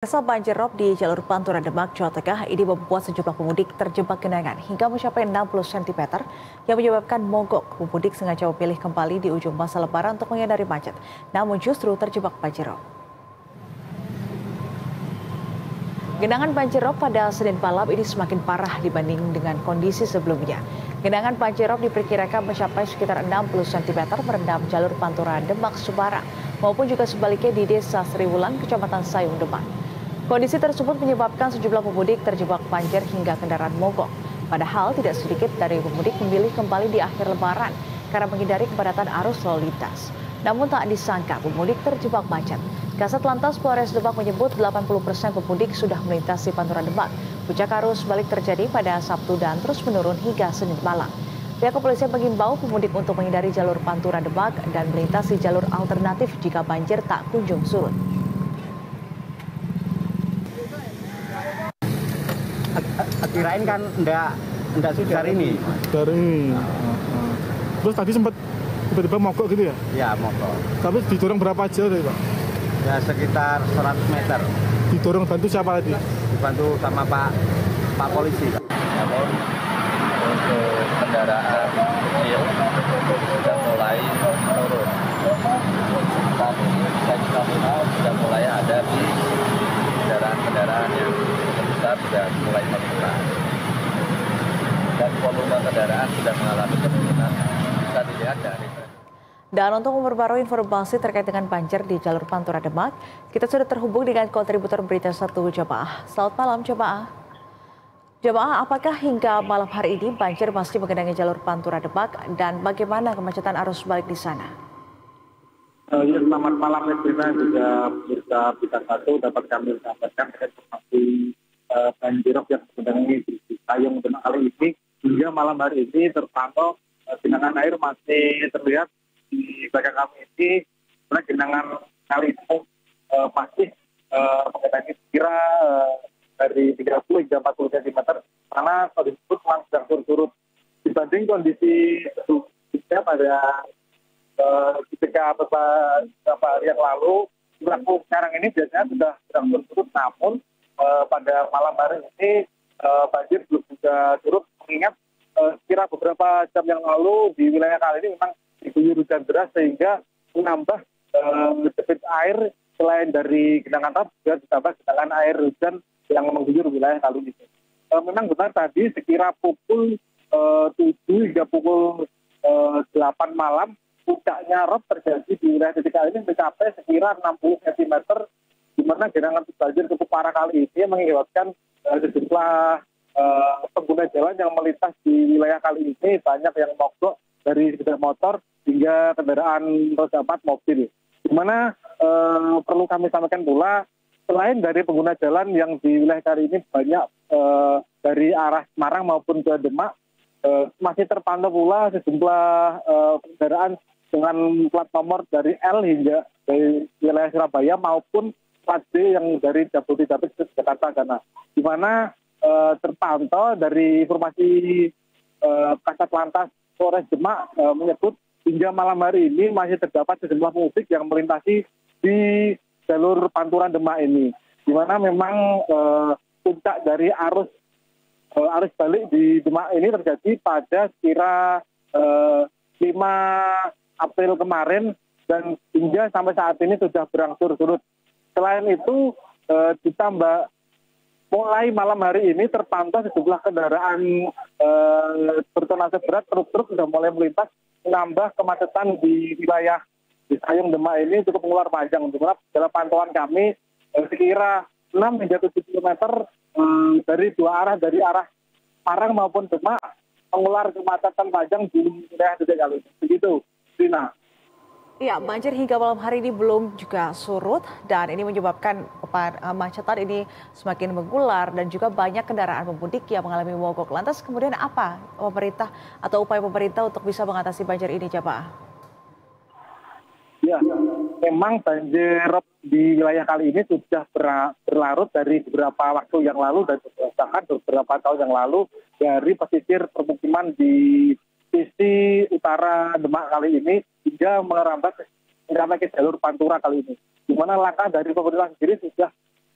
Rasa banjir rob di jalur Pantura Demak, Jawa Tengah ini membuat sejumlah pemudik terjebak genangan hingga mencapai 60 cm yang menyebabkan mogok. Pemudik sengaja memilih kembali di ujung masa lebaran untuk menghindari macet, namun justru terjebak banjir rob. Genangan banjir rob pada Senin malam ini semakin parah dibanding dengan kondisi sebelumnya. Genangan banjir rob diperkirakan mencapai sekitar 60 cm merendam jalur Pantura Demak Subarang maupun juga sebaliknya di Desa Sriwulan, Kecamatan Sayung Demak. Kondisi tersebut menyebabkan sejumlah pemudik terjebak banjir hingga kendaraan mogok. Padahal tidak sedikit dari pemudik memilih kembali di akhir lebaran karena menghindari kepadatan arus lalu lintas. Namun tak disangka pemudik terjebak macet. Kasat Lantas Polres Demak menyebut 80% pemudik sudah melintasi Pantura Demak. Puncak arus balik terjadi pada Sabtu dan terus menurun hingga Senin malam. Pihak kepolisian mengimbau pemudik untuk menghindari jalur Pantura Demak dan melintasi jalur alternatif jika banjir tak kunjung surut. Kirain kan enggak sudah hari ini. Terus tadi sempat tiba-tiba mogok gitu ya? Ya, mogok. Tapi didorong berapa jauh tadi, Pak? Ya sekitar 100 meter. Didorong bantu siapa tadi? Dibantu sama Pak Polisi. Namun untuk kendaraan kecil sudah mulai menurun. Saat ini bisa kita lihat sudah mulai ada di kendaraan-kendaraan yang besar sudah mulai menurun. Dan volume kendaraan sudah mengalami penurunan. Bisa dilihat dari. Dan untuk memperbarui informasi terkait dengan banjir di jalur Pantura Demak, kita sudah terhubung dengan kontributor Berita 1 Jamaah. Selamat malam Jamaah. Jamaah, apakah hingga malam hari ini banjir masih menggenangi jalur Pantura Demak dan bagaimana kemacetan arus balik di sana? Ya, selamat malam Edwina, juga pemirsa Berita 1 dapat kami sampaikan informasi banjir yang menggenangi di Sayung Demak kali ini. Hingga malam hari ini terpantau genangan air masih terlihat di belakang kami ini. Karena genangan kali ini masih menggenangi kira dari 30 hingga 40 cm, karena kondisi tersebut memang sedang surut-surut dibanding kondisi sebelumnya pada ketika beberapa hari yang lalu. Sekarang ini biasanya sudah sedang surut, namun pada malam hari ini banjir belum juga surut, mengingat kira beberapa jam yang lalu di wilayah kali ini memang diguyur hujan deras sehingga menambah debit air selain dari genangan rob juga ditambah genangan air hujan yang mengguyur wilayah kali ini. Memang benar tadi sekira pukul 7 hingga pukul 8 malam puncaknya rob terjadi di wilayah titik kali ini mencapai sekira 60 cm, di mana genangan banjir cukup parah kali ini mengakibatkan sejumlah pengguna jalan yang melintas di wilayah kali ini banyak yang mogok dari sepeda motor hingga kendaraan roda 4 mobil. Di mana perlu kami sampaikan pula, selain dari pengguna jalan yang di wilayah kali ini banyak dari arah Semarang maupun ke Demak, masih terpantau pula sejumlah kendaraan dengan plat nomor dari L hingga dari wilayah Surabaya maupun plat D yang dari Jabodetabek ke Jakarta Ghana. Di mana terpantau dari informasi Kasat Lantas Polres Demak menyebut hingga malam hari ini masih terdapat sejumlah pemudik yang melintasi di jalur Pantura Demak ini, di mana memang puncak dari arus balik di Demak ini terjadi pada sekira 5 April kemarin dan hingga sampai saat ini sudah berangsur surut. Selain itu ditambah mulai malam hari ini terpantau sejumlah kendaraan bertonnase berat, truk-truk sudah mulai melintas, menambah kemacetan di wilayah di Sayung Demak ini cukup mengular panjang. Dalam pantauan kami sekira 6 hingga 7 km dari dua arah, dari arah Parang maupun Demak, mengular kemacetan panjang di wilayah titik kali ini. Begitu, Rina. Ya, banjir hingga malam hari ini belum juga surut dan ini menyebabkan kemacetan ini semakin mengular dan juga banyak kendaraan pemudik yang mengalami mogok. Lantas kemudian apa pemerintah atau upaya pemerintah untuk bisa mengatasi banjir ini, Jamaah? Ya, memang banjir rob di wilayah kali ini sudah berlarut dari beberapa waktu yang lalu dan bahkan beberapa tahun yang lalu dari pesisir permukiman di sisi utara Demak kali ini hingga merambat ke jalur Pantura kali ini. Di mana langkah dari pemerintah sendiri sudah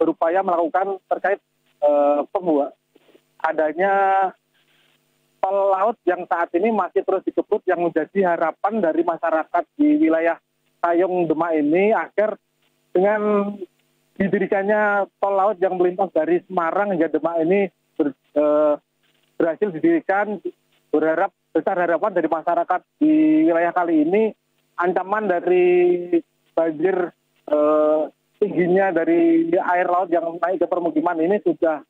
berupaya melakukan terkait adanya tol laut yang saat ini masih terus dikebut, yang menjadi harapan dari masyarakat di wilayah Sayung Demak ini agar dengan didirikannya tol laut yang melintas dari Semarang hingga Demak ini berhasil didirikan. Besar harapan dari masyarakat di wilayah kali ini, ancaman dari banjir tingginya dari air laut yang naik ke permukiman ini sudah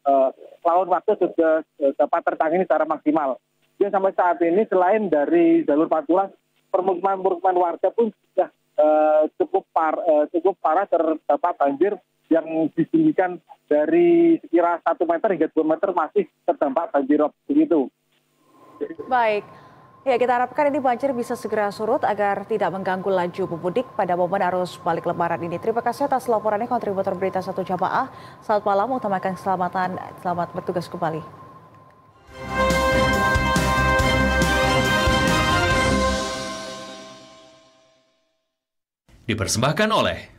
laut waktu sudah dapat tertangani secara maksimal. Jadi sampai saat ini selain dari jalur Pantura, permukiman warga pun sudah cukup parah terdapat banjir yang ditinggikan dari sekira 1 meter hingga 2 meter masih terdampak banjirop begitu. Baik. Ya, kita harapkan ini banjir bisa segera surut agar tidak mengganggu laju pemudik pada momen arus balik lebaran ini. Terima kasih atas laporannya kontributor berita 1 Jamaah. Selamat malam, utamakan keselamatan. Selamat bertugas kembali. Dipersembahkan oleh